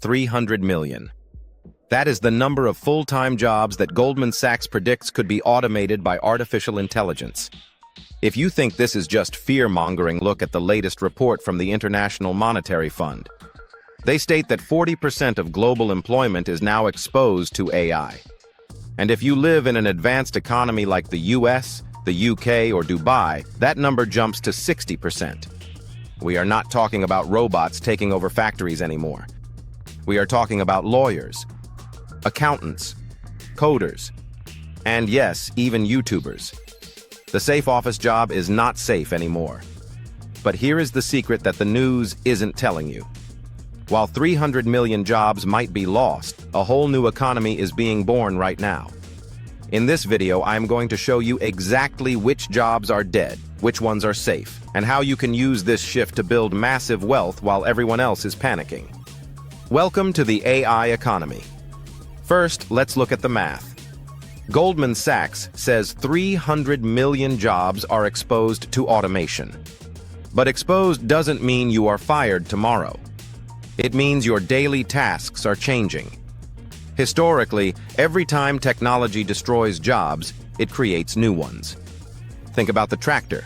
300 million. That is the number of full-time jobs that Goldman Sachs predicts could be automated by artificial intelligence. If you think this is just fear-mongering, look at the latest report from the International Monetary Fund. They state that 40% of global employment is now exposed to AI. And if you live in an advanced economy like the US, the UK, or Dubai, that number jumps to 60%. We are not talking about robots taking over factories anymore. We are talking about lawyers, accountants, coders, and yes, even YouTubers. The safe office job is not safe anymore. But here is the secret that the news isn't telling you. While 300 million jobs might be lost, a whole new economy is being born right now. In this video, I'm going to show you exactly which jobs are dead, which ones are safe, and how you can use this shift to build massive wealth while everyone else is panicking. Welcome to the AI economy. First, let's look at the math. Goldman Sachs says 300 million jobs are exposed to automation. But exposed doesn't mean you are fired tomorrow. It means your daily tasks are changing. Historically, every time technology destroys jobs, it creates new ones. Think about the tractor.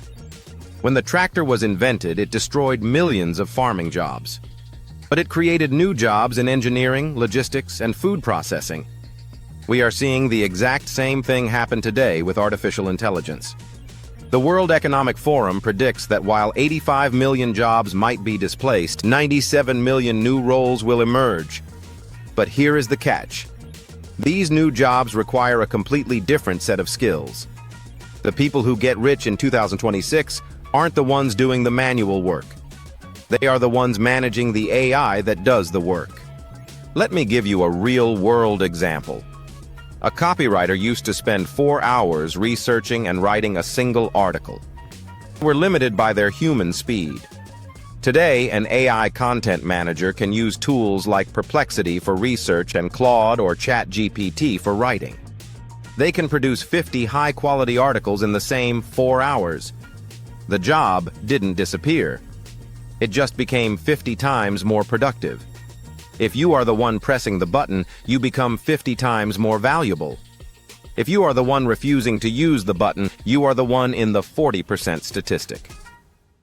When the tractor was invented, it destroyed millions of farming jobs. But it created new jobs in engineering, logistics, and food processing. We are seeing the exact same thing happen today with artificial intelligence. The World Economic Forum predicts that while 85 million jobs might be displaced, 97 million new roles will emerge. But here is the catch. These new jobs require a completely different set of skills. The people who get rich in 2026 aren't the ones doing the manual work. They are the ones managing the AI that does the work. Let me give you a real-world example. A copywriter used to spend 4 hours researching and writing a single article. They were limited by their human speed. Today, an AI content manager can use tools like Perplexity for research and Claude or ChatGPT for writing. They can produce 50 high-quality articles in the same 4 hours. The job didn't disappear. It just became 50 times more productive. If you are the one pressing the button, you become 50 times more valuable. If you are the one refusing to use the button, you are the one in the 40% statistic.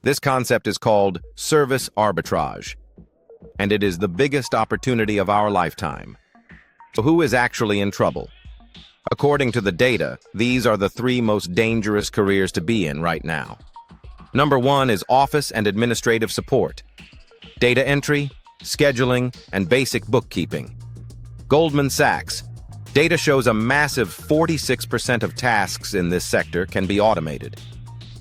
This concept is called service arbitrage, and it is the biggest opportunity of our lifetime. So who is actually in trouble? According to the data, these are the 3 most dangerous careers to be in right now. Number 1 is office and administrative support. Data entry, scheduling, and basic bookkeeping. Goldman Sachs. Data shows a massive 46% of tasks in this sector can be automated.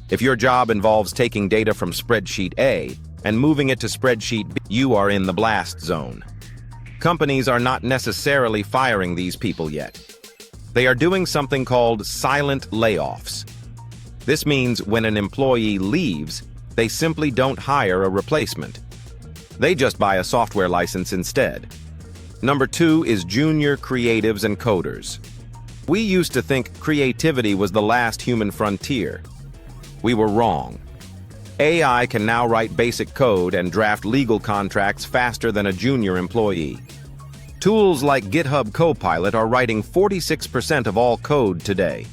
If your job involves taking data from spreadsheet A and moving it to spreadsheet B, you are in the blast zone. Companies are not necessarily firing these people yet. They are doing something called silent layoffs. This means when an employee leaves, they simply don't hire a replacement. They just buy a software license instead. Number 2 is junior creatives and coders. We used to think creativity was the last human frontier. We were wrong. AI can now write basic code and draft legal contracts faster than a junior employee. Tools like GitHub Copilot are writing 46% of all code today.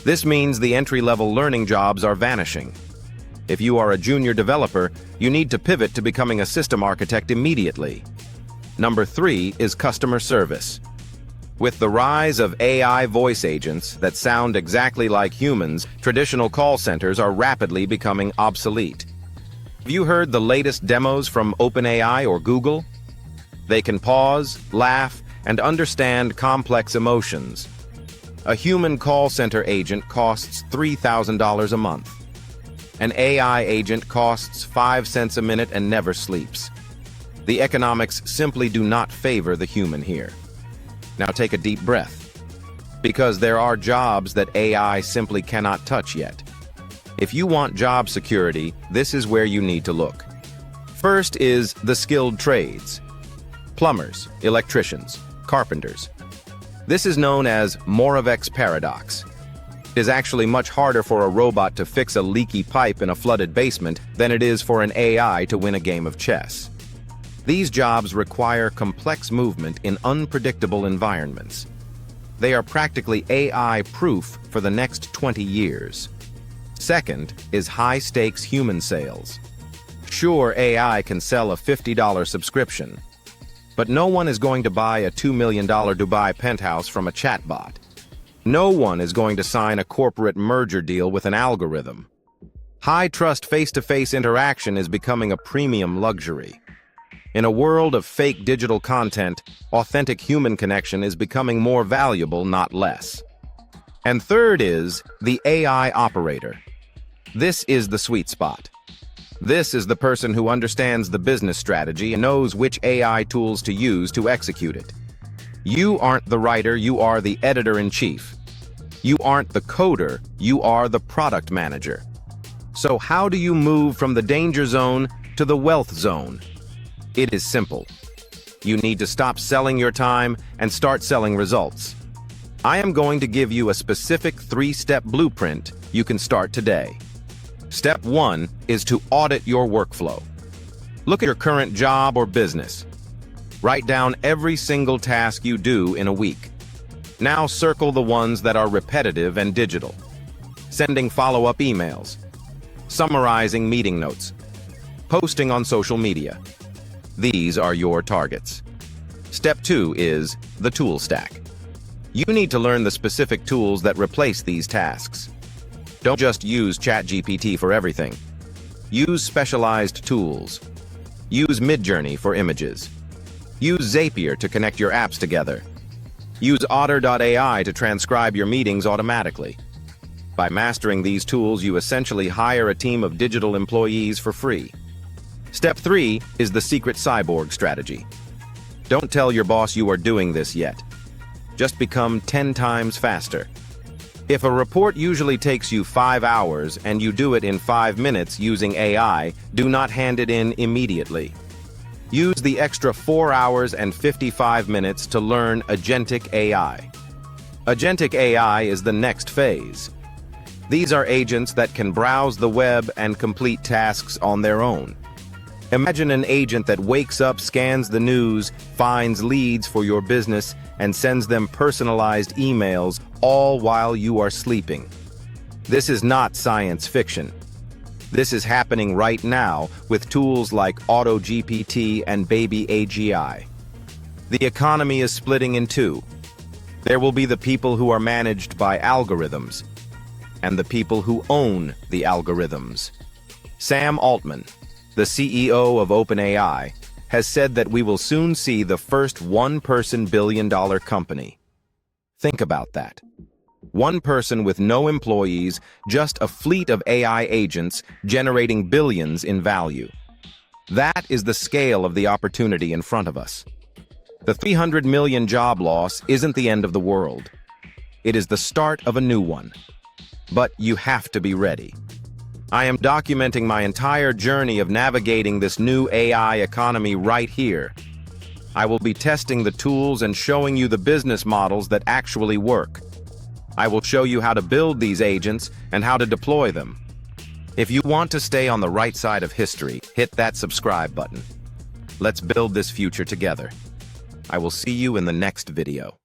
This means the entry-level learning jobs are vanishing. If you are a junior developer, you need to pivot to becoming a system architect immediately. Number 3 is customer service. With the rise of AI voice agents that sound exactly like humans, traditional call centers are rapidly becoming obsolete. Have you heard the latest demos from OpenAI or Google? They can pause, laugh, and understand complex emotions. A human call center agent costs $3,000 a month. An AI agent costs 5 cents a minute and never sleeps. The economics simply do not favor the human here. Now take a deep breath, because there are jobs that AI simply cannot touch yet. If you want job security, this is where you need to look. First is the skilled trades. Plumbers, electricians, carpenters. This is known as Moravec's paradox. It is actually much harder for a robot to fix a leaky pipe in a flooded basement than it is for an AI to win a game of chess. These jobs require complex movement in unpredictable environments. They are practically AI-proof for the next 20 years. Second is high-stakes human sales. Sure, AI can sell a $50 subscription, but no one is going to buy a $2 million Dubai penthouse from a chatbot. No one is going to sign a corporate merger deal with an algorithm. High-trust face-to-face interaction is becoming a premium luxury. In a world of fake digital content, authentic human connection is becoming more valuable, not less. And third is the AI operator. This is the sweet spot. This is the person who understands the business strategy and knows which AI tools to use to execute it. You aren't the writer, you are the editor-in-chief. You aren't the coder, you are the product manager. So how do you move from the danger zone to the wealth zone? It is simple. You need to stop selling your time and start selling results. I am going to give you a specific 3-step blueprint you can start today. Step 1 is to audit your workflow. Look at your current job or business. Write down every single task you do in a week. Now circle the ones that are repetitive and digital. Sending follow-up emails, summarizing meeting notes, posting on social media. These are your targets. Step 2 is the tool stack. You need to learn the specific tools that replace these tasks. Don't just use ChatGPT for everything. Use specialized tools. Use Midjourney for images. Use Zapier to connect your apps together. Use Otter.ai to transcribe your meetings automatically. By mastering these tools, you essentially hire a team of digital employees for free. Step 3 is the secret cyborg strategy. Don't tell your boss you are doing this yet. Just become 10 times faster. If a report usually takes you 5 hours and you do it in 5 minutes using AI, do not hand it in immediately. Use the extra 4 hours and 55 minutes to learn Agentic AI. Agentic AI is the next phase. These are agents that can browse the web and complete tasks on their own. Imagine an agent that wakes up, scans the news, finds leads for your business, and sends them personalized emails, all while you are sleeping. This is not science fiction. This is happening right now with tools like AutoGPT and Baby AGI. The economy is splitting in two. There will be the people who are managed by algorithms, and the people who own the algorithms. Sam Altman, the CEO of OpenAI, has said that we will soon see the first one-person billion-dollar company. Think about that. One person with no employees, just a fleet of AI agents generating billions in value. That is the scale of the opportunity in front of us. The 300 million job loss isn't the end of the world. It is the start of a new one. But you have to be ready. I am documenting my entire journey of navigating this new AI economy right here. I will be testing the tools and showing you the business models that actually work. I will show you how to build these agents and how to deploy them. If you want to stay on the right side of history, hit that subscribe button. Let's build this future together. I will see you in the next video.